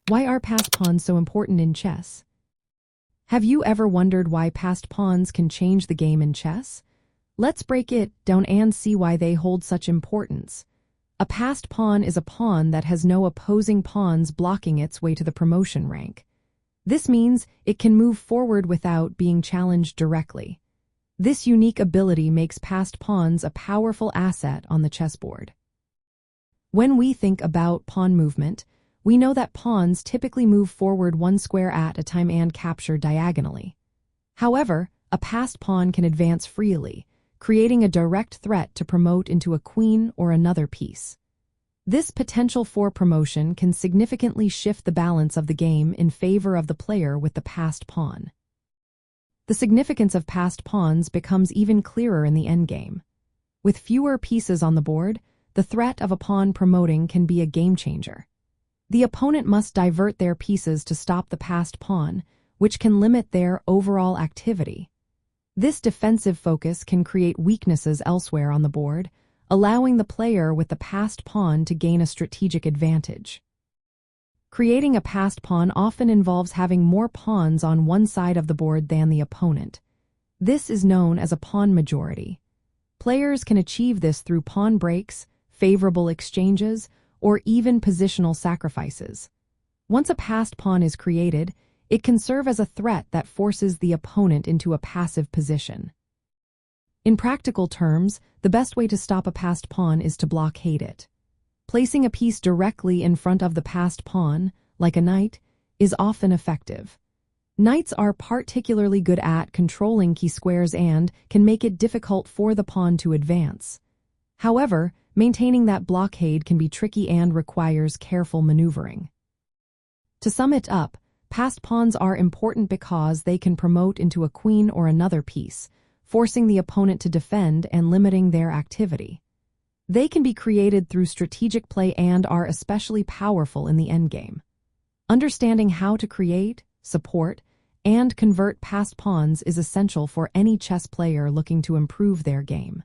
Why are passed pawns so important in chess? Have you ever wondered why passed pawns can change the game in chess? Let's break it down and see why they hold such importance. A passed pawn is a pawn that has no opposing pawns blocking its way to the promotion rank. This means it can move forward without being challenged directly. This unique ability makes passed pawns a powerful asset on the chessboard. When we think about pawn movement, we know that pawns typically move forward one square at a time and capture diagonally. However, a passed pawn can advance freely, creating a direct threat to promote into a queen or another piece. This potential for promotion can significantly shift the balance of the game in favor of the player with the passed pawn. The significance of passed pawns becomes even clearer in the endgame. With fewer pieces on the board, the threat of a pawn promoting can be a game changer. The opponent must divert their pieces to stop the passed pawn, which can limit their overall activity. This defensive focus can create weaknesses elsewhere on the board, allowing the player with the passed pawn to gain a strategic advantage. Creating a passed pawn often involves having more pawns on one side of the board than the opponent. This is known as a pawn majority. Players can achieve this through pawn breaks, favorable exchanges, or even positional sacrifices. Once a passed pawn is created, it can serve as a threat that forces the opponent into a passive position. In practical terms, the best way to stop a passed pawn is to blockade it. Placing a piece directly in front of the passed pawn, like a knight, is often effective. Knights are particularly good at controlling key squares and can make it difficult for the pawn to advance. However, maintaining that blockade can be tricky and requires careful maneuvering. To sum it up, passed pawns are important because they can promote into a queen or another piece, forcing the opponent to defend and limiting their activity. They can be created through strategic play and are especially powerful in the endgame. Understanding how to create, support, and convert passed pawns is essential for any chess player looking to improve their game.